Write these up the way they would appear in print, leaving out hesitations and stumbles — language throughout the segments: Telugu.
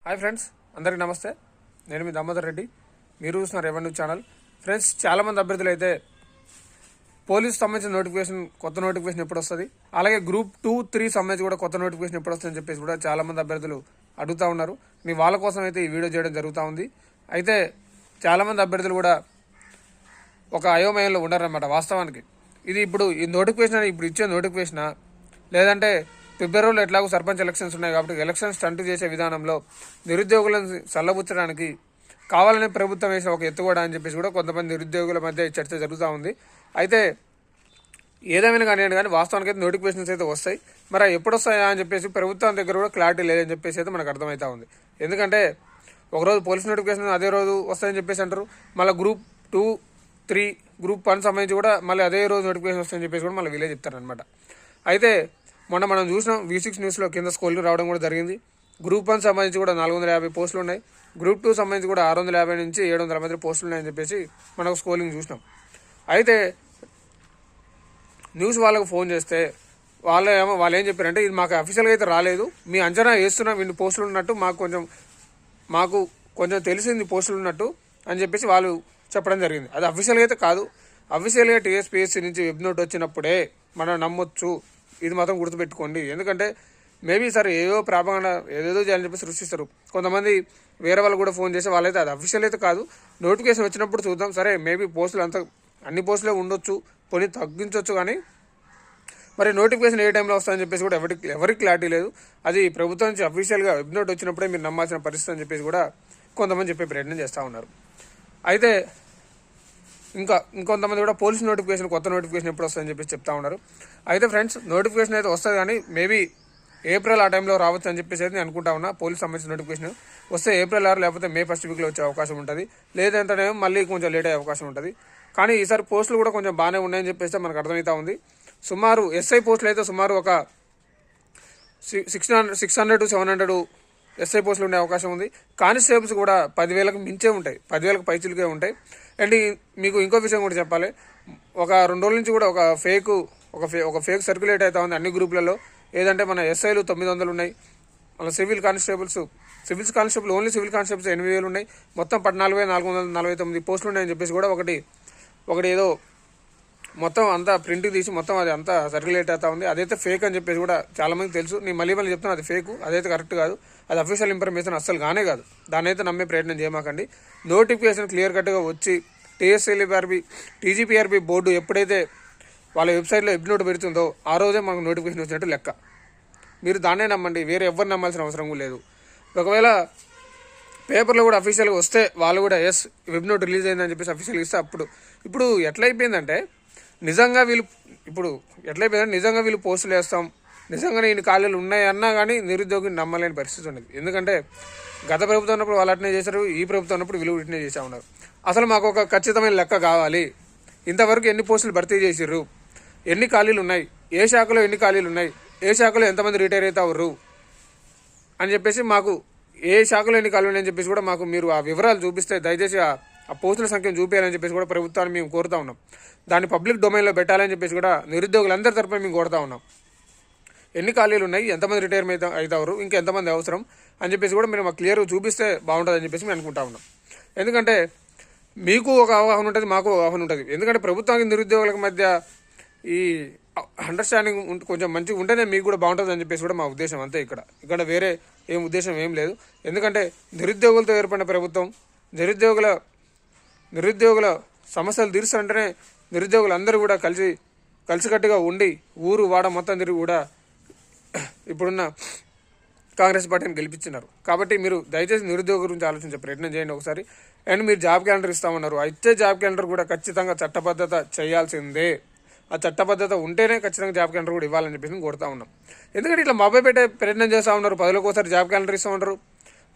హాయ్ ఫ్రెండ్స్, అందరికీ నమస్తే. నేను మీ దామోదర్ రెడ్డి. మీరు చూస్తున్న రెవెన్యూ ఛానల్. ఫ్రెండ్స్, చాలామంది అభ్యర్థులు అయితే పోలీస్ సంబంధించిన కొత్త నోటిఫికేషన్ ఎప్పుడు వస్తుంది, అలాగే గ్రూప్ 2, 3 సంబంధించి కూడా కొత్త నోటిఫికేషన్ ఎప్పుడు వస్తుందని చెప్పేసి కూడా చాలామంది అభ్యర్థులు అడుగుతూ ఉన్నారు. మీ వాళ్ళ కోసం అయితే ఈ వీడియో చేయడం జరుగుతూ ఉంది. అయితే చాలామంది అభ్యర్థులు కూడా ఒక అయోమయంలో ఉన్నారన్నమాట. వాస్తవానికి ఇది ఇప్పుడు ఈ నోటిఫికేషన్ ఇప్పుడు ఇచ్చే నోటిఫికేషనా, లేదంటే ఫిబ్రవరిలో ఎట్లాగో సర్పంచ్ ఎలక్షన్స్ ఉన్నాయి కాబట్టి ఎలక్షన్స్ స్టంట్ చేసే విధానంలో నిరుద్యోగులను చల్లబుచ్చడానికి కావాలనే ప్రభుత్వం వేసిన ఒక ఎత్తుగోడ అని చెప్పేసి కూడా కొంతమంది నిరుద్యోగుల మధ్య చర్చ జరుగుతూ ఉంది. అయితే ఏదేమైనా కానీ వాస్తవానికి అయితే నోటిఫికేషన్స్ అయితే వస్తాయి. మరి ఎప్పుడు వస్తాయా అని చెప్పేసి ప్రభుత్వం దగ్గర కూడా క్లారిటీ లేదని చెప్పేసి అయితే మనకు అర్థమవుతా ఉంది. ఎందుకంటే ఒకరోజు పోలీస్ నోటిఫికేషన్ అదే రోజు వస్తాయని చెప్పేసి అంటారు, మళ్ళీ గ్రూప్ 2, 3, గ్రూప్ 1 సంబంధించి కూడా మళ్ళీ అదే రోజు నోటిఫికేషన్ వస్తాయని చెప్పేసి కూడా మళ్ళీ వీలే చెప్తారనమాట. అయితే మొన్న మనం చూసినాం V6 న్యూస్లో కింద స్కోర్లు రావడం కూడా జరిగింది. గ్రూప్ 1 సంబంధించి కూడా 450 పోస్టులు ఉన్నాయి. గ్రూప్ 2 సంబంధించి కూడా 650 నుంచి 700 మంది పోస్టులు ఉన్నాయని చెప్పేసి మనకు స్కోరింగ్ చూసినాం. అయితే న్యూస్ వాళ్ళకు ఫోన్ చేస్తే వాళ్ళు ఏం చెప్పారంటే, ఇది మాకు అఫీషియల్గా అయితే రాలేదు, మీ అంచనా వేస్తున్నాం ఇన్ని పోస్టులు ఉన్నట్టు, మాకు కొంచెం తెలిసింది పోస్టులు ఉన్నట్టు అని చెప్పేసి వాళ్ళు చెప్పడం జరిగింది. అది అఫీషియల్గా అయితే కాదు. అఫీషియల్గా TSPSC నుంచి వెబ్ నోట్ వచ్చినప్పుడే మనం నమ్మొచ్చు. ఇది మాత్రం గుర్తుపెట్టుకోండి. ఎందుకంటే మేబీ సార్ ఏదేదో చేయాలని చెప్పి సృష్టిస్తారు కొంతమంది. వేరే వాళ్ళు కూడా ఫోన్ చేసి వాళ్ళైతే అది అఫీషియల్ అయితే కాదు, నోటిఫికేషన్ వచ్చినప్పుడు చూద్దాం, సరే మేబీ పోస్టులు అన్ని పోస్టులే ఉండొచ్చు, పోనీ తగ్గించవచ్చు, కానీ మరి నోటిఫికేషన్ ఏ టైంలో వస్తుందని చెప్పేసి కూడా ఎవరికి క్లారిటీ లేదు. అది ప్రభుత్వం నుంచి అఫీషియల్గా వెబ్ నోట్ వచ్చినప్పుడే మీరు నమ్మాల్సిన పరిస్థితి అని చెప్పేసి కూడా కొంతమంది చెప్పే ప్రయత్నం చేస్తూ ఉన్నారు. అయితే ఇంకొంతమంది కూడా పోలీస్ నోటిఫికేషన్ కొత్త నోటిఫికేషన్ ఎప్పుడు వస్తుందని చెప్పేసి చెప్తా ఉన్నారు. అయితే ఫ్రెండ్స్, నోటిఫికేషన్ అయితే వస్తుంది, కానీ మేబీ ఏప్రిల్ ఆ టైంలో రావచ్చు అని చెప్పేసి అయితే నేను అనుకుంటా ఉన్నా. పోలీస్ సంబంధించిన నోటిఫికేషన్ వస్తే ఏప్రిల్ 6 లేకపోతే మే 1 వీక్లో వచ్చే అవకాశం ఉంటుంది, లేదంటేనేమో మళ్ళీ కొంచెం లేట్ అయ్యే అవకాశం ఉంటుంది. కానీ ఈసారి పోస్టులు కూడా కొంచెం బాగానే ఉన్నాయని చెప్పేసి మనకు అర్థమవుతా ఉంది. సుమారు SI పోస్టులు అయితే సుమారు ఒక 600 to 700 SI పోస్టులు ఉండే అవకాశం ఉంది. కానిస్టేబుల్స్ కూడా 10,000కు మించే ఉంటాయి, 10,000కు పైచిలుకే ఉంటాయి. అండ్ మీకు ఇంకో విషయం కూడా చెప్పాలి, ఒక 2 రోజుల నుంచి కూడా ఒక ఫేక్ సర్క్యులేట్ అవుతా ఉంది అన్ని గ్రూపులలో. ఏదంటే మన SIలు 900 ఉన్నాయి, మన civil constable only civil constables 8,000 ఉన్నాయి, మొత్తం 14,449 పోస్టులు ఉన్నాయని చెప్పేసి కూడా ఒకటి ఏదో మొత్తం అంతా ప్రింట్ తీసి మొత్తం అది అంతా సర్క్యులేట్ అవుతా ఉంది. అదైతే ఫేక్ అని చెప్పేసి కూడా చాలామంది తెలుసు. నేను మళ్ళీ చెప్తాను, అది ఫేక్, అదైతే కరెక్ట్ కాదు, అది అఫీషియల్ ఇన్ఫర్మేషన్ అస్సలు కానే కాదు. దాన్ని అయితే నమ్మే ప్రయత్నం చేయమాకండి. నోటిఫికేషన్ క్లియర్ కట్గా వచ్చి TGPRB బోర్డు ఎప్పుడైతే వాళ్ళ వెబ్సైట్లో వెబ్ నోట్ పెడుతుందో ఆ రోజే మనకు నోటిఫికేషన్ వచ్చినట్టు లెక్క. మీరు దాన్నే నమ్మండి, వేరే ఎవరు నమ్మాల్సిన అవసరం లేదు. ఒకవేళ పేపర్లో కూడా అఫీషియల్గా వస్తే వాళ్ళు కూడా వెబ్ నోట్ రిలీజ్ అయిందని చెప్పేసి అఫీషియల్గా ఇస్తే ఇప్పుడు ఎట్లయిపోయిందంటే నిజంగా వీళ్ళు పోస్టులు వేస్తాం, నిజంగానే ఇన్ని ఖాళీలు ఉన్నాయన్నా కానీ నిరుద్యోగిని నమ్మలేని పరిస్థితి ఉండదు. ఎందుకంటే గత ప్రభుత్వం ఉన్నప్పుడు వాళ్ళు అట్నే చేశారు, ఈ ప్రభుత్వం ఉన్నప్పుడు వీళ్ళు ఇట్నే చేసా ఉన్నారు. అసలు మాకు ఒక ఖచ్చితమైన లెక్క కావాలి, ఇంతవరకు ఎన్ని పోస్టులు భర్తీ చేసిర్రు, ఎన్ని ఖాళీలు ఉన్నాయి, ఏ శాఖలో ఎన్ని ఖాళీలు ఉన్నాయి, ఏ శాఖలో ఎంతమంది రిటైర్ అవుతారు అని చెప్పేసి, మాకు ఏ శాఖలో ఎన్ని ఖాళీలు ఉన్నాయని చెప్పేసి కూడా మాకు మీరు ఆ వివరాలు చూపిస్తే, దయచేసి ఆ పోస్టుల సంఖ్యను చూపించాలని చెప్పేసి కూడా ప్రభుత్వాన్ని మేము కోరుతా ఉన్నాం. దాన్ని పబ్లిక్ డొమైన్లో పెట్టాలని చెప్పేసి కూడా నిరుద్యోగులందరి తరపున మేము కోరుతా ఉన్నాం. ఎన్ని ఖాళీలు ఉన్నాయి, ఎంతమంది రిటైర్మెంట్ అవుతారు, ఇంకా ఎంతమంది అవసరం అని చెప్పేసి కూడా మీరు మాకు క్లియర్గా చూపిస్తే బాగుంటుందని చెప్పేసి మేము అనుకుంటా ఉన్నాం. ఎందుకంటే మీకు ఒక అవగాహన ఉంటుంది, మాకు అవగాహన ఉంటుంది. ఎందుకంటే ప్రభుత్వానికి నిరుద్యోగులకు మధ్య ఈ అండర్స్టాండింగ్ కొంచెం మంచిగా ఉంటేనే మీకు కూడా బాగుంటుంది అని చెప్పేసి కూడా మా ఉద్దేశం అంతే. ఇక్కడ వేరే ఉద్దేశం ఏం లేదు. ఎందుకంటే నిరుద్యోగులతో ఏర్పడిన ప్రభుత్వం నిరుద్యోగుల సమస్యలు తీర్చంటేనే నిరుద్యోగులందరూ కూడా కలిసికట్టుగా ఉండి ఊరు వాడ మొత్తం తిరిగి కూడా ఇప్పుడున్న కాంగ్రెస్ పార్టీని గెలిపించినారు. కాబట్టి మీరు దయచేసి నిరుద్యోగ గురించి ఆలోచించే ప్రయత్నం చేయండి ఒకసారి. అండ్ మీరు జాబ్ క్యాలెండర్ ఇస్తామన్నారు, అయితే జాబ్ క్యాలెండర్ కూడా ఖచ్చితంగా చట్టబద్ధత చేయాల్సిందే. ఆ చట్టబద్ధత ఉంటేనే ఖచ్చితంగా జాబ్ క్యాలెండర్ కూడా ఇవ్వాలని చెప్పేసి కోరుతా ఉన్నాం. ఎందుకంటే ఇట్లా మొబైల్ పెట్టే ప్రయత్నం చేస్తూ ఉన్నారు. 10 రోజులకు ఒకసారి జాబ్ క్యాలెండర్ ఇస్తూ ఉంటారు,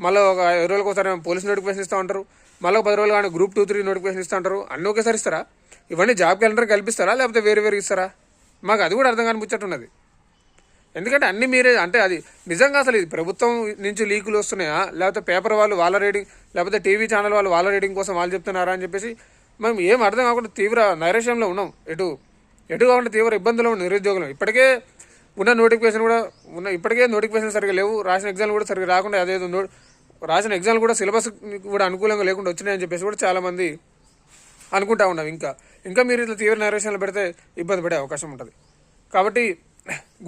మళ్ళీ ఒక 20 రోజులకు ఒకసారి పోలీస్ నోటిఫికేషన్ ఇస్తూ ఉంటారు, మళ్ళీ 10 రోజులు కానీ గ్రూప్ 2, 3 నోటిఫికేషన్ ఇస్తూ ఉంటారు. అన్నీ ఒకేసారి ఇస్తారా? ఇవన్నీ జాబ్ క్యాలెండర్ కల్పిస్తారా, లేకపోతే వేరు ఇస్తారా? మాకు అది కూడా అర్థం కాని ముచ్చట్టున్నది. ఎందుకంటే అన్ని మీరే, అంటే అది నిజంగా అసలు ఇది ప్రభుత్వం నుంచి లీకులు వస్తున్నాయా, లేకపోతే పేపర్ వాళ్ళు వాళ్ళ రీడింగ్, లేకపోతే టీవీ ఛానల్ వాళ్ళు వాళ్ళ రీడింగ్ కోసం వాళ్ళు చెప్తున్నారా అని చెప్పేసి మనం ఏం అర్థం కాకుండా తీవ్ర నైరాశ్యంలో ఉన్నాం. ఎటు కాకుండా తీవ్ర ఇబ్బందులు ఉన్న నిరుద్యోగులు. ఇప్పటికే నోటిఫికేషన్ సరిగ్గా లేవు, రాసిన ఎగ్జామ్లు కూడా సరిగ్గా రాకుండా అదేదో రాసిన ఎగ్జామ్లు కూడా సిలబస్ కూడా అనుకూలంగా లేకుండా వచ్చినాయని చెప్పేసి కూడా చాలామంది అనుకుంటా ఉన్నాం. ఇంకా మీరు ఇట్లా తీవ్ర నైరాశ్యాలు పెడితే ఇబ్బంది పడే అవకాశం ఉంటుంది. కాబట్టి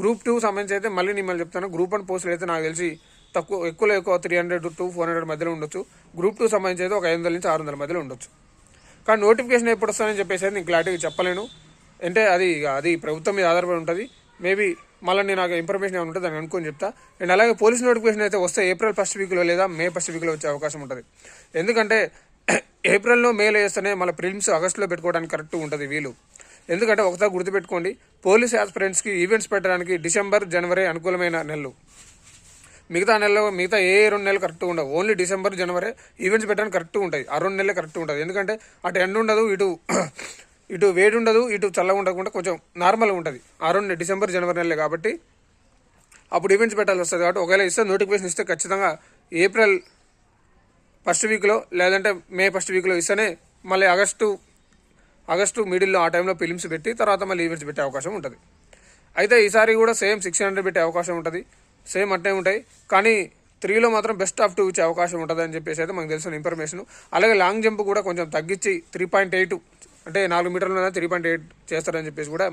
గ్రూప్ 2 సంబంధించి అయితే మళ్ళీ నేను చెప్తాను, గ్రూప్ 1 పోస్టులు అయితే నాకు తెలిసి ఎక్కువ 300 to 400 మధ్యలో ఉండొచ్చు. గ్రూప్ 2 సంబంధించి అయితే ఒక 500 నుంచి 600 మధ్యలో ఉండొచ్చు. కానీ నోటిఫికేషన్ ఎప్పుడు వస్తానని చెప్పేసి అయితే నేను క్లారిటీగా చెప్పలేను. అంటే అది ప్రభుత్వం మీద ఆధారపడి ఉంటుంది. మేబీ మళ్ళీ నాకు ఇన్ఫర్మేషన్ ఏమైనా ఉంటుంది దాన్ని అనుకొని చెప్తా. అండ్ అలాగే పోలీస్ నోటిఫికేషన్ అయితే వస్తే ఏప్రిల్ 1st వీక్లో లేదా మే 1st వీక్లో వచ్చే అవకాశం ఉంటుంది. ఎందుకంటే ఏప్రిల్లో మేలో వేస్తేనే మళ్ళీ ప్రిలిమ్స్ ఆగస్టులో పెట్టుకోవడానికి కరెక్ట్గా ఉంటుంది వీలు. ఎందుకంటే ఒకసారి గుర్తుపెట్టుకోండి, పోలీస్ ఆస్పిరెంట్స్కి ఈవెంట్స్ పెట్టడానికి డిసెంబర్ జనవరి అనుకూలమైన నెలలు. మిగతా నెలలో మిగతా ఏ 2 నెలలు కరెక్ట్గా ఉండవు. ఓన్లీ డిసెంబర్ జనవరి ఈవెంట్స్ పెట్టడానికి కరెక్ట్గా ఉంటాయి. ఆ 2 నెలలే కరెక్ట్గా ఉంటుంది. ఎందుకంటే అటు ఎండ ఉండదు, ఇటు వేడి ఉండదు, ఇటు చల్లగా ఉండకుండా కొంచెం నార్మల్గా ఉంటుంది. ఆ 2 డిసెంబర్ జనవరి నెలలే కాబట్టి అప్పుడు ఈవెంట్స్ పెట్టాల్సి వస్తుంది. కాబట్టి ఒకవేళ ఇస్తే నోటిఫికేషన్ ఇస్తే ఖచ్చితంగా ఏప్రిల్ 1st వీక్లో లేదంటే మే 1st వీక్లో ఇస్తేనే మళ్ళీ ఆగస్టు మిడిల్లో ఆ టైంలో ఫిలిమ్స్ పెట్టి తర్వాత మళ్ళీ ఈవెంట్స్ పెట్టే అవకాశం ఉంటుంది. అయితే ఈసారి కూడా సేమ్ 600 పెట్టే అవకాశం ఉంటుంది. సేమ్ అట్నే ఉంటాయి. కానీ 3లో మాత్రం బెస్ట్ ఆఫ్ 2 ఇచ్చే అవకాశం ఉంటుంది అని చెప్పేసి అయితే మనకు తెలిసిన ఇన్ఫర్మేషన్. అలాగే లాంగ్ జంప్ కూడా కొంచెం తగ్గించి 3.8 అంటే 4 మీటర్ల 3.8 చేస్తారని చెప్పేసి కూడా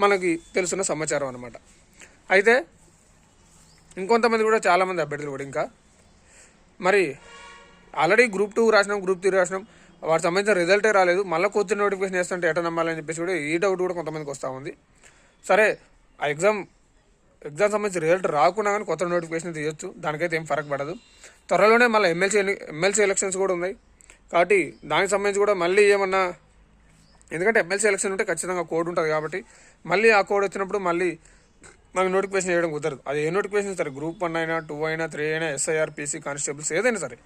మనకి తెలుసున్న సమాచారం అనమాట. అయితే ఇంకొంతమంది కూడా చాలామంది అభ్యర్థులు కూడా ఇంకా మరి ఆల్రెడీ గ్రూప్ 2 రాసినాం, గ్రూప్ 3 రాసినాం, వాటికి సంబంధించిన రిజల్టే రాలేదు, మళ్ళీ కొత్త నోటిఫికేషన్ వేస్తుంటే ఎట్లా నమ్మాలని చెప్పేసి కూడా ఈ డౌట్ కూడా కొంతమందికి వస్తూ ఉంది. సరే, ఆ ఎగ్జామ్ సంబంధించి రిజల్ట్ రాకుండా కానీ కొత్త నోటిఫికేషన్ తీయొచ్చు, దానికైతే ఏం ఫరక్ పడదు. త్వరలోనే మళ్ళీ ఎమ్మెల్సీ ఎలక్షన్స్ కూడా ఉన్నాయి. కాబట్టి దానికి సంబంధించి కూడా మళ్ళీ ఏమన్నా, ఎందుకంటే ఎమ్మెల్సీ ఎలక్షన్ ఉంటే ఖచ్చితంగా కోడ్ ఉంటుంది కాబట్టి మళ్ళీ ఆ కోడ్ వచ్చినప్పుడు మళ్ళీ మనకు నోటిఫికేషన్ చేయడం కుదరదు. అది ఏ నోటిఫికేషన్ సరే, గ్రూప్ 1 అయినా 2 అయినా 3 అయినా SIR PC కానిస్టేబుల్స్ ఏదైనా సరే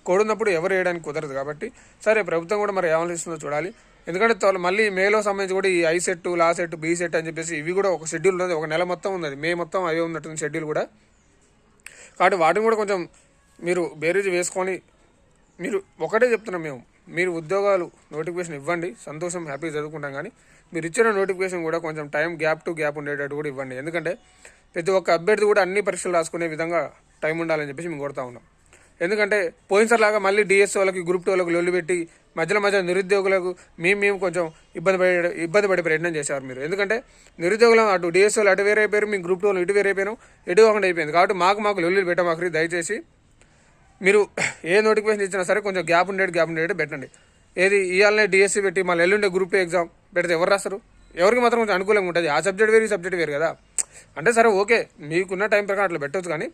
కోడ్ ఉన్నప్పుడు ఎవరు వేయడానికి కుదరదు. కాబట్టి సరే, ప్రభుత్వం కూడా మరి ఏమనిస్తుందో చూడాలి. ఎందుకంటే మళ్ళీ మేలో సంబంధించి కూడా ఈ I set, law set, B set అని చెప్పేసి ఇవి కూడా ఒక షెడ్యూల్ ఉన్నది, ఒక నెల మొత్తం ఉన్నది, మే మొత్తం అవే ఉన్నట్టుంది షెడ్యూల్ కూడా. కాబట్టి వాటిని కూడా కొంచెం మీరు బేరీజ్ వేసుకొని, మీరు ఒకటే చెప్తున్నాం మేము, మీరు ఉద్యోగాలు నోటిఫికేషన్ ఇవ్వండి, సంతోషం, హ్యాపీ చదువుకుంటాం. కానీ మీరు ఇచ్చిన నోటిఫికేషన్ కూడా కొంచెం టైం గ్యాప్ ఉండేటట్టు కూడా ఇవ్వండి. ఎందుకంటే ప్రతి ఒక్క అభ్యర్థి కూడా అన్ని పరీక్షలు రాసుకునే విధంగా టైం ఉండాలని చెప్పేసి మేము కొడతా ఉన్నాం. ఎందుకంటే పోయినసారి లాగా మళ్ళీ డిఎస్ వాళ్ళకి, గ్రూప్ 2 వాళ్ళకి లొల్లి పెట్టి మధ్య నిరుద్యోగులకు మేము కొంచెం ఇబ్బంది పడే ప్రయత్నం చేశారు మీరు. ఎందుకంటే నిరుద్యోగులం అటు డిఎస్ వాళ్ళు అటు వేరే అయిపోయారు, మీ గ్రూప్ 2 వాళ్ళు ఇటు వేరే అయిపోయాం, ఎటు కాకుండా అయిపోయింది. కాబట్టి మాకు లొల్లి పెట్టమాకరి. దయచేసి మీరు ఏ నోటిఫికేషన్ ఇచ్చినా సరే కొంచెం గ్యాప్ ఉండేది పెట్టండి. ఏది ఇవాళనే డిఎస్సి పెట్టి మళ్ళీ ఎల్లుండే గ్రూప్ 2 ఎగ్జామ్ పెడితే ఎవరు రాస్తారు? ఎవరికి మాత్రం కొంచెం అనుకూలంగా ఉంటుంది. ఆ సబ్జెక్ట్ వేరు, ఈ సబ్జెక్ట్ వేరు కదా. అంటే సరే, ఓకే, మీకున్న టైం ప్రకారం అట్లా పెట్టవచ్చు. కానీ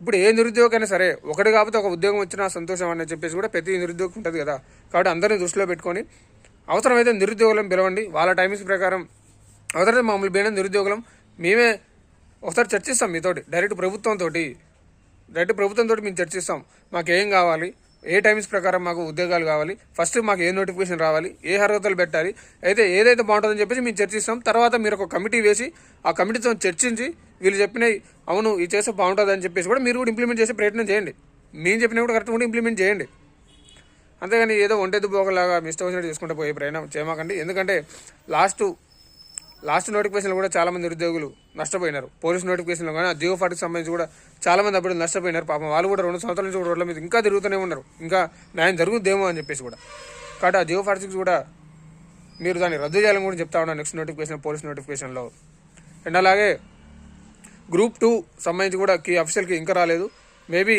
ఇప్పుడు ఏ నిరుద్యోగైనా సరే ఒకటి కాకపోతే ఒక ఉద్యోగం వచ్చినా సంతోషం అని చెప్పేసి కూడా ప్రతి నిరుద్యోగం ఉంటుంది కదా. కాబట్టి అందరినీ దృష్టిలో పెట్టుకొని అవసరమైతే నిరుద్యోగులను పిలవండి. వాళ్ళ టైమింగ్స్ ప్రకారం అవసరమైతే మమ్మల్ని పోయిన నిరుద్యోగులం మేమే ఒకసారి చర్చిస్తాం మీతోటి, డైరెక్ట్ ప్రభుత్వంతో మేము చర్చిస్తాం. మాకు ఏం కావాలి, ఏ టైమ్స్ ప్రకారం మాకు ఉద్యోగాలు కావాలి, ఫస్ట్ మాకు ఏ నోటిఫికేషన్ రావాలి, ఏ అర్హతలు పెట్టాలి, ఏదైతే బాగుంటుందని చెప్పేసి మేము చర్చిస్తాం. తర్వాత మీరు ఒక కమిటీ వేసి ఆ కమిటీతో చర్చించి వీళ్ళు చెప్పినవి అవును ఇది చేస్తే బాగుంటుంది అని చెప్పేసి కూడా మీరు కూడా ఇంప్లిమెంట్ చేసే ప్రయత్నం చేయండి. మేము చెప్పినా కూడా కరెక్ట్ కూడా ఇంప్లిమెంట్ చేయండి. అంతేగాని ఏదో ఒంటెద్దు పోగలాగా మిస్టర్ వచ్చినట్టు చేసుకుంటూ పోయే ప్రయాణం చేయమాకండి. ఎందుకంటే లాస్ట్ నోటిఫికేషన్లో కూడా చాలామంది నిరుద్యోగులు నష్టపోయినారు. పోలీస్ నోటిఫికేషన్లో కానీ ఆ GO40కి సంబంధించి కూడా చాలామంది అప్పుడు నష్టపోయినారు. పాపం వాళ్ళు కూడా 2 సంవత్సరాల నుంచి కూడా రోడ్ల మీద ఇంకా తిరుగుతూనే ఉన్నారు, ఇంకా న్యాయం జరుగుద్దేమో అని చెప్పేసి కూడా. కాబట్టి ఆ GO46 కూడా మీరు దాన్ని రద్దు చేయాలని కూడా చెప్తా ఉన్నాను నెక్స్ట్ నోటిఫికేషన్, పోలీస్ నోటిఫికేషన్లో. అండ్ అలాగే గ్రూప్ 2 సంబంధించి కూడా అఫీషియల్కి ఇంకా రాలేదు. మేబీ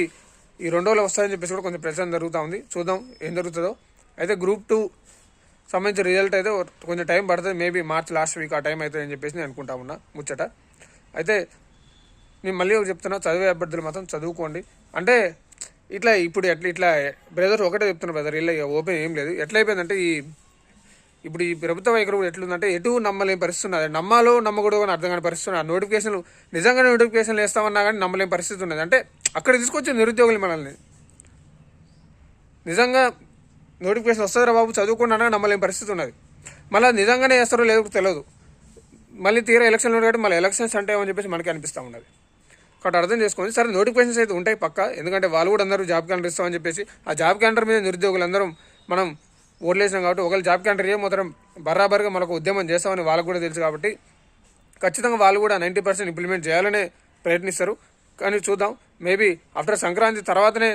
ఈ 2 రోజులు వస్తాయని చెప్పేసి కూడా కొంచెం ప్రచారం జరుగుతూ ఉంది. చూద్దాం ఏం జరుగుతుందో. అయితే గ్రూప్ 2 సంబంధించిన రిజల్ట్ అయితే కొంచెం టైం పడుతుంది. మేబీ మార్చ్ లాస్ట్ వీక్ ఆ టైం అవుతుంది అని చెప్పేసి నేను అనుకుంటా ఉన్నా ముచ్చట. అయితే నేను మళ్ళీ చెప్తున్నా, చదివే అభ్యర్థులు మాత్రం చదువుకోండి. అంటే ఇట్లా బ్రదర్ ఒకటే చెప్తున్నా బ్రదర్, ఇలా ఓపెన్ ఏం లేదు. ఎట్లా అయిపోయిందంటే ఇప్పుడు ఈ ప్రభుత్వ వైఖరి కూడా ఎట్లుందంటే ఎటు నమ్మలేని పరిస్థితి ఉన్నది. నమ్మాలో నమ్మకూడదు అని అర్థం కాని పరిస్థితి ఉన్నది. నోటిఫికేషన్లు నిజంగా నోటిఫికేషన్లు వేస్తామన్నా కానీ నమ్మలేని పరిస్థితి ఉన్నది. అంటే అక్కడ తీసుకొచ్చి నిరుద్యోగులు మనల్ని నిజంగా నోటిఫికేషన్ వస్తుందిరా బాబు చదువుకున్నా నమ్మలేని పరిస్థితి ఉన్నది. మళ్ళీ నిజంగానే వేస్తారో లేదో తెలియదు. మళ్ళీ తీరా ఎలక్షన్లు కాబట్టి మళ్ళీ ఎలక్షన్స్ అంటే ఏమని చెప్పేసి మనకి అనిపిస్తూ ఉన్నది. కాబట్టి అర్థం చేసుకోండి. సరే, నోటిఫికేషన్స్ అయితే ఉంటాయి పక్క, ఎందుకంటే వాళ్ళు కూడా అందరూ జాబ్ క్యాలెండర్ ఇస్తామని చెప్పేసి ఆ జాబ్ క్యాలెండర్ మీద నిరుద్యోగులందరం మనం ఓట్లేసినాం. కాబట్టి ఒకవేళ జాబ్ క్యాలెండర్ మాత్రం బరాబర్గా మనకు ఉద్యమం చేస్తామని వాళ్ళకు కూడా తెలుసు. కాబట్టి ఖచ్చితంగా వాళ్ళు కూడా 90% ఇంప్లిమెంట్ చేయాలనే ప్రయత్నిస్తారు. కానీ చూద్దాం, మేబీ ఆఫ్టర్ సంక్రాంతి తర్వాతనే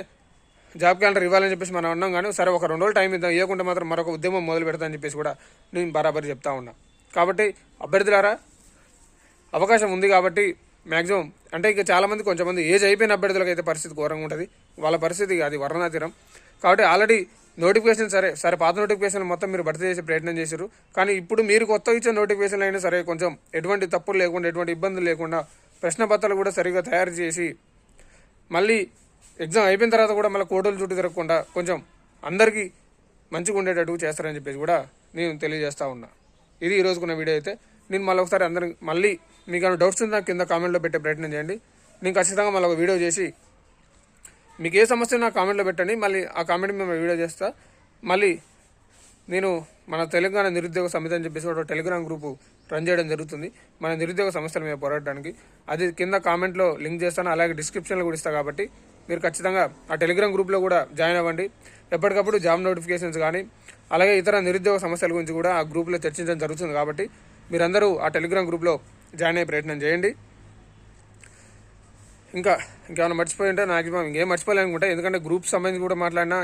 జాబ్ క్యాలెండర్ ఇవ్వాలని చెప్పేసి మనం అన్నాం. కానీ సరే ఒక 2 రోజులు టైం ఇద్దాం, ఇవ్వకుండా మాత్రం మరొక ఉద్యమం మొదలు పెడతామని చెప్పేసి కూడా నేను బరాబరి చెప్తా ఉన్నా. కాబట్టి అభ్యర్థులారా, అవకాశం ఉంది కాబట్టి మ్యాక్సిమం అంటే ఇక చాలామంది కొంచెం మంది ఏజ్ అయిపోయిన అభ్యర్థులకు అయితే పరిస్థితి ఘోరంగా ఉంటుంది. వాళ్ళ పరిస్థితి అది వర్ణనాతీరం. కాబట్టి ఆల్రెడీ నోటిఫికేషన్ సరే పాత నోటిఫికేషన్ మొత్తం మీరు భర్తీ చేసే ప్రయత్నం చేశారు. కానీ ఇప్పుడు మీరు కొత్త ఇచ్చే నోటిఫికేషన్లు అయినా సరే కొంచెం ఎటువంటి తప్పులు లేకుండా, ఎటువంటి ఇబ్బందులు లేకుండా ప్రశ్న పత్రాలు కూడా సరిగ్గా తయారు చేసి మళ్ళీ ఎగ్జామ్ అయిపోయిన తర్వాత కూడా మళ్ళీ కోటలు చుట్టూ తిరగకుండా కొంచెం అందరికీ మంచిగా ఉండేటట్టు చేస్తారని చెప్పేసి కూడా నేను తెలియజేస్తూ ఉన్నా. ఇది ఈరోజుకున్న వీడియో అయితే. నేను మళ్ళీ ఒకసారి అందరికి మళ్ళీ మీకు ఏమైనా డౌట్స్ ఉందా కింద కామెంట్లో పెట్టే ప్రయత్నం చేయండి. నేను ఖచ్చితంగా మళ్ళీ ఒక వీడియో చేసి మీకు ఏ సమస్య నా కామెంట్లో పెట్టండి, మళ్ళీ ఆ కామెంట్ మేము వీడియో చేస్తా. మళ్ళీ నేను మన తెలంగాణ నిరుద్యోగ సమితి అని చెప్పేసి ఒక టెలిగ్రామ్ గ్రూపు రన్ చేయడం జరుగుతుంది మన నిరుద్యోగ సమస్యల మీద పోరాడడానికి. అది కింద కామెంట్లో లింక్ చేస్తాను, అలాగే డిస్క్రిప్షన్లో కూడా ఇస్తాను. కాబట్టి మీరు ఖచ్చితంగా ఆ టెలిగ్రామ్ గ్రూప్లో కూడా జాయిన్ అవ్వండి. ఎప్పటికప్పుడు జాబ్ నోటిఫికేషన్స్ కానీ అలాగే ఇతర నిరుద్యోగ సమస్యల గురించి కూడా ఆ గ్రూప్లో చర్చించడం జరుగుతుంది. కాబట్టి మీరందరూ ఆ టెలిగ్రామ్ గ్రూప్లో జాయిన్ అయ్యే ప్రయత్నం చేయండి. ఇంకేమైనా మర్చిపోయి ఉంటే మ్యాక్సిమం ఇంకేం మర్చిపోలేనుకుంటా, ఎందుకంటే గ్రూప్ సంబంధించి కూడా మాట్లాడినా,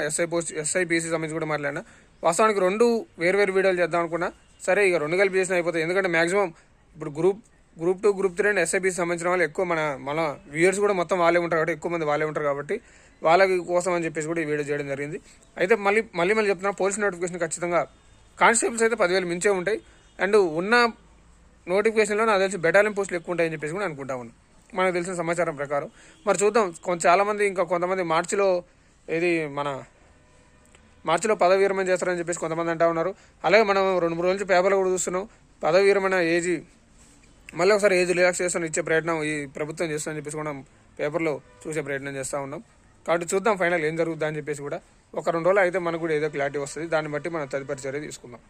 ఎస్ఐపిసి సంబంధించి కూడా మాట్లాడినా. వాస్తవానికి 2 వేరు వీడియోలు చేద్దాం అనుకున్నా. సరే ఇక 2 కలిపి చేసిన అయిపోతాయి. ఎందుకంటే మ్యాక్సిమం ఇప్పుడు గ్రూప్ 2 గ్రూప్ 3 అండ్ ఎస్ఐపిసి సంబంధించిన వాళ్ళు ఎక్కువ మన వ్యూయర్స్ కూడా మొత్తం వాళ్ళే ఉంటారు కాబట్టి, ఎక్కువ మంది వాళ్ళే ఉంటారు కాబట్టి వాళ్ళకి కోసం అని చెప్పేసి కూడా ఈ వీడియో చేయడం జరిగింది. అయితే మళ్ళీ చెప్తున్నా, పోలీస్ నోటిఫికేషన్ ఖచ్చితంగా కానిస్టేబుల్స్ అయితే 10,000 మించే ఉంటాయి. అండ్ ఉన్న నోటిఫికేషన్లో నాకు తెలిసి బెటాలియన్ పోస్టులు ఎక్కువ ఉంటాయని చెప్పేసి కూడా అనుకుంటా ఉన్నాను, మనకు తెలిసిన సమాచారం ప్రకారం. మరి చూద్దాం, చాలామంది ఇంకా కొంతమంది మార్చిలో పదవి విరమణ చేస్తారని చెప్పేసి కొంతమంది అంటా ఉన్నారు. అలాగే మనం 2-3 రోజుల నుంచి పేపర్లో కూడా చూస్తున్నాం, పదవి విరమణ మళ్ళీ ఒకసారి ఏజ్ రిలాక్సేషన్ ఇచ్చే ప్రయత్నం ఈ ప్రభుత్వం చేస్తుందని చెప్పేసి కూడా పేపర్లో చూసే ప్రయత్నం చేస్తూ ఉన్నాం. కాబట్టి చూద్దాం ఫైనల్ ఏం జరుగుతుందా అని చెప్పేసి కూడా. ఒక 2 రోజులు అయితే మనకు కూడా ఏదో క్లారిటీ వస్తుంది. దాన్ని బట్టి మనం తదుపరి చర్య తీసుకుందాం.